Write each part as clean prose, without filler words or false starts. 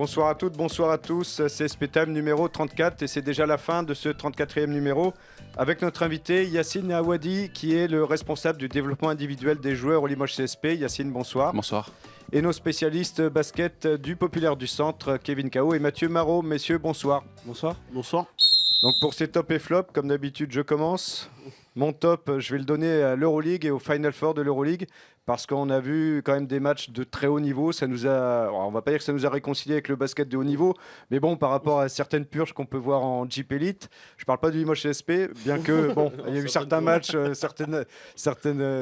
Bonsoir à toutes, bonsoir à tous, c'est SPTime numéro 34 et c'est déjà la fin de ce 34e numéro avec notre invité Yacine Aouadi qui est le responsable du développement individuel des joueurs au Limoges CSP. Yacine, bonsoir. Bonsoir. Et nos spécialistes basket du Populaire du Centre, Kevin Cao et Mathieu Marot. Messieurs, bonsoir. Bonsoir. Bonsoir. Donc pour ces top et flop, comme d'habitude, je commence. Mon top, je vais le donner à l'Euroleague et au Final Four de l'Euroleague parce qu'on a vu quand même des matchs de très haut niveau. Ça nous a, alors on va pas dire que ça nous a réconcilié avec le basket de haut niveau, mais bon, par rapport à certaines purges qu'on peut voir en Jeep Elite, je parle pas du Limoges CSP, bien que bon, il y a eu certains matchs, certaines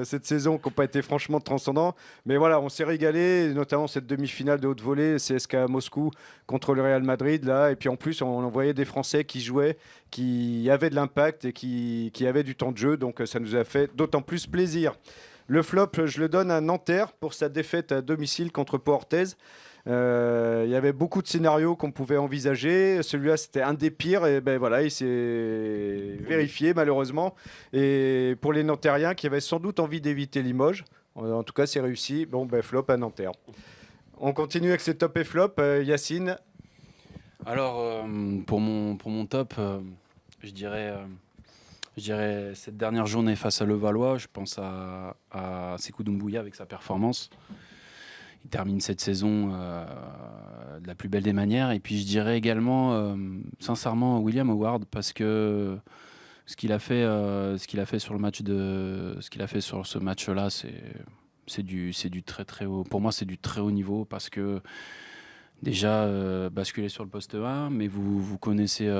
cette saison qui n'ont pas été franchement transcendants. Mais voilà, on s'est régalé, notamment cette demi-finale de haute volée, CSKA Moscou contre le Real Madrid là, et puis en plus on voyait des Français qui jouaient, qui avaient de l'impact et qui avaient du temps de jeu, donc ça nous a fait d'autant plus plaisir. Le flop, je le donne à Nanterre pour sa défaite à domicile contre Pau-Orthez. Il y avait beaucoup de scénarios qu'on pouvait envisager. Celui-là, c'était un des pires. Et ben voilà, il s'est vérifié malheureusement. Et pour les Nantériens qui avaient sans doute envie d'éviter Limoges, en tout cas, c'est réussi. Bon, ben flop à Nanterre. On continue avec ces top et flop. Yacine. Alors, pour mon top, je dirais cette dernière journée face à Levallois, je pense à Sékou Doumbouya avec sa performance. Il termine cette saison de la plus belle des manières. Et puis je dirais également, sincèrement, William Howard, parce que ce qu'il a fait sur ce match-là, c'est du très très haut. Pour moi, c'est du très haut niveau parce que déjà basculer sur le poste 1, mais vous connaissez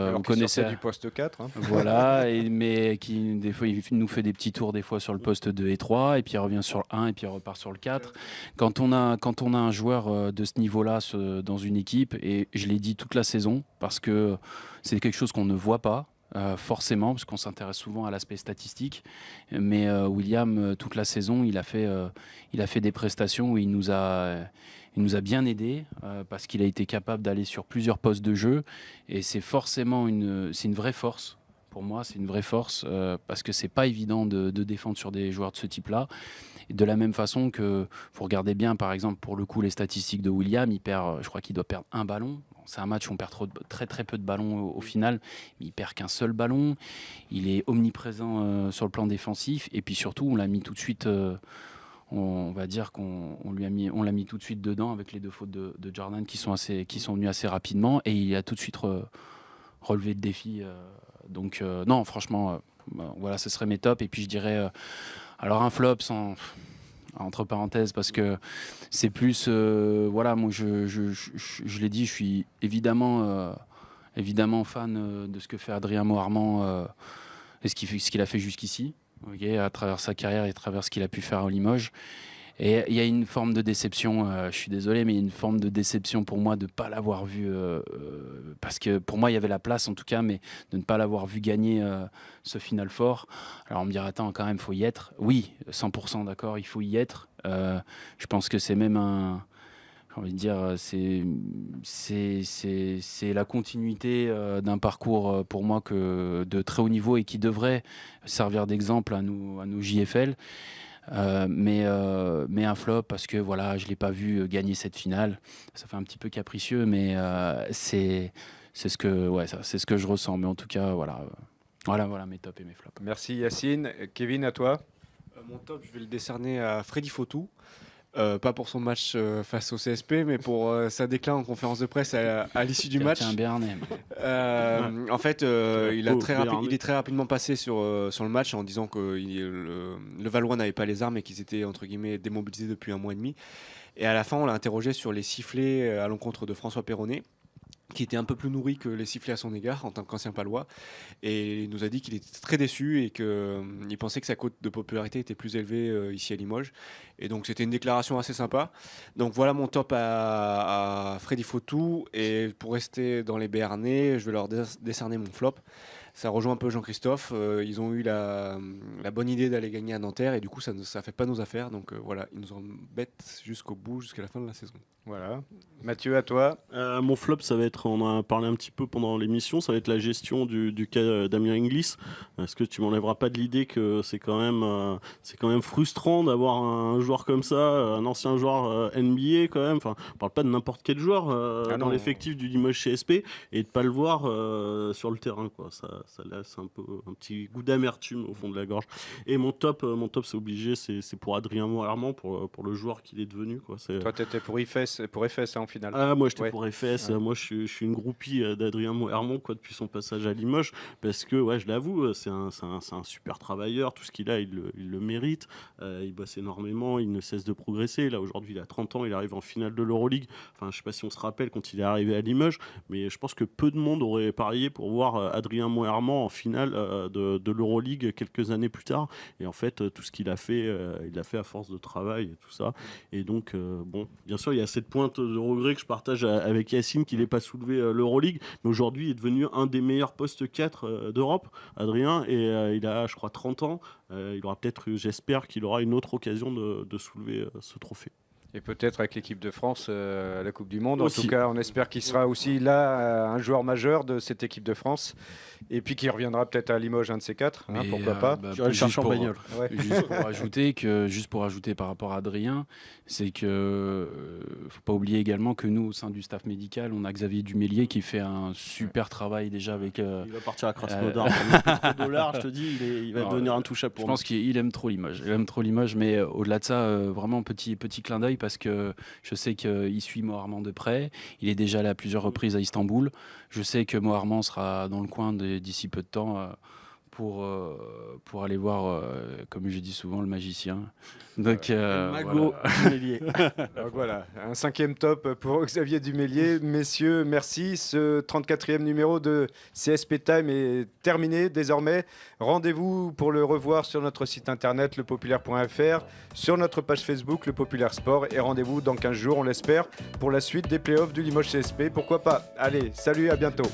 du poste 4. Hein. Voilà, mais qui des fois il nous fait des petits tours des fois sur le poste 2 et 3 et puis il revient sur le 1 et puis il repart sur le 4. Quand on a un joueur de ce niveau-là dans une équipe, et je l'ai dit toute la saison parce que c'est quelque chose qu'on ne voit pas. Forcément, parce qu'on s'intéresse souvent à l'aspect statistique, mais William, toute la saison, il a fait des prestations où il nous a bien aidés parce qu'il a été capable d'aller sur plusieurs postes de jeu, et c'est forcément une vraie force. Pour moi, c'est une vraie force parce que c'est pas évident de défendre sur des joueurs de ce type-là. Et de la même façon que, vous regardez bien, par exemple, pour le coup, les statistiques de William, je crois qu'il doit perdre un ballon. C'est un match où on perd très très peu de ballons au final, mais il perd qu'un seul ballon. Il est omniprésent sur le plan défensif, et puis surtout, on l'a mis tout de suite. On va dire qu'on l'a mis tout de suite dedans avec les deux fautes de Jordan qui sont venues assez rapidement, et il a tout de suite relevé le défi. Donc non, franchement, voilà, ce serait mes tops. Et puis je dirais alors un flop entre parenthèses, parce que c'est plus voilà, moi je l'ai dit, je suis évidemment fan de ce que fait Adrien Moharmand et ce qu'il a fait jusqu'ici. Okay, à travers sa carrière et à travers ce qu'il a pu faire au Limoges. Et il y a une forme de déception, je suis désolé, mais il y a une forme de déception pour moi de ne pas l'avoir vu, parce que pour moi il y avait la place en tout cas, mais de ne pas l'avoir vu gagner ce Final Four. Alors on me dira, attends, quand même, il faut y être. Oui, 100% d'accord, il faut y être. Je pense que c'est même j'ai envie de dire, c'est la continuité d'un parcours pour moi de très haut niveau et qui devrait servir d'exemple à nous JFL. Mais un flop parce que voilà, je l'ai pas vu gagner cette finale. Ça fait un petit peu capricieux, mais c'est ce que je ressens. Mais en tout cas, voilà mes tops et mes flops. Merci Yacine. Kevin, à toi. Mon top, je vais le décerner à Freddy Fautou. Pas pour son match face au CSP, mais pour sa déclin en conférence de presse à l'issue du match. Un Béarnais. En fait, il est très rapidement passé sur le match en disant que le Valois n'avait pas les armes et qu'ils étaient entre guillemets démobilisés depuis un mois et demi. Et à la fin, on l'a interrogé sur les sifflets à l'encontre de François Perronnet, qui était un peu plus nourri que les sifflets à son égard en tant qu'ancien Palois, et il nous a dit qu'il était très déçu et qu'il pensait que sa cote de popularité était plus élevée ici à Limoges, et donc c'était une déclaration assez sympa. Donc voilà mon top à Freddy Fautou, et pour rester dans les Béarnais, je vais leur décerner mon flop. ça rejoint un peu Jean-Christophe. Ils ont eu la bonne idée d'aller gagner à Nanterre et du coup ça ne fait pas nos affaires. Donc voilà, ils nous embêtent jusqu'au bout, jusqu'à la fin de la saison. Voilà. Mathieu, à toi. Mon flop, ça va être, on en a parlé un petit peu pendant l'émission, ça va être la gestion du cas Damien Inglis. Est-ce que tu m'enlèveras pas de l'idée que c'est quand même frustrant d'avoir un joueur comme ça, un ancien joueur NBA quand même. Enfin, on parle pas de n'importe quel joueur dans l'effectif du Limoges CSP et de pas le voir sur le terrain, quoi. Ça laisse un petit goût d'amertume au fond de la gorge. Et mon top, c'est obligé, c'est pour Adrien Moirement, pour le joueur qu'il est devenu, quoi. Toi, t'étais pour FS en finale. Ah, moi j'étais pour FS. Ouais. Moi je suis une groupie d'Adrien Moirement, quoi, depuis son passage à Limoges, parce que je l'avoue, c'est un super travailleur. Tout ce qu'il a, il le mérite. Il bosse énormément, il ne cesse de progresser. Là aujourd'hui, il a 30 ans, il arrive en finale de l'Euroleague. Enfin, je sais pas si on se rappelle quand il est arrivé à Limoges, mais je pense que peu de monde aurait parié pour voir Adrien Moirement en finale de l'Euroleague quelques années plus tard. Et en fait, tout ce qu'il a fait, il l'a fait à force de travail et tout ça. Et donc, bien sûr, il y a cette pointe de regret que je partage avec Yacine, qu'il n'ait pas soulevé l'Euroleague, mais aujourd'hui il est devenu un des meilleurs postes 4 d'Europe, Adrien, et il a, je crois, 30 ans. Il aura peut-être, j'espère qu'il aura une autre occasion de soulever ce trophée. Et peut-être avec l'équipe de France à la Coupe du Monde. Aussi. En tout cas, on espère qu'il sera aussi là, un joueur majeur de cette équipe de France. Et puis qu'il reviendra peut-être à Limoges, un de ces quatre. Pourquoi pas. J'irai le chercher en bagnole. Juste pour ajouter par rapport à Adrien, c'est que faut pas oublier également que nous, au sein du staff médical, on a Xavier Dumélier qui fait un super travail déjà avec... il va partir à Krasnodar. $3, je te dis, il va devenir intouchable pour Je pense qu'il aime trop Limoges. Il aime trop Limoges, mais au-delà de ça, vraiment petit clin d'œil, parce que je sais qu'il suit Moirement de près. Il est déjà allé à plusieurs reprises à Istanbul. Je sais que Moirement sera dans le coin d'ici peu de temps pour aller voir, comme je dis souvent, le magicien. Donc, Mago Dumélier. Donc voilà, un 5e top pour Xavier Dumélier. Messieurs, merci. Ce 34e numéro de CSP Time est terminé désormais. Rendez-vous pour le revoir sur notre site internet lepopulaire.fr, sur notre page Facebook Le Populaire Sport, et rendez-vous dans 15 jours, on l'espère, pour la suite des playoffs du Limoges CSP. Pourquoi pas. Allez, salut, à bientôt.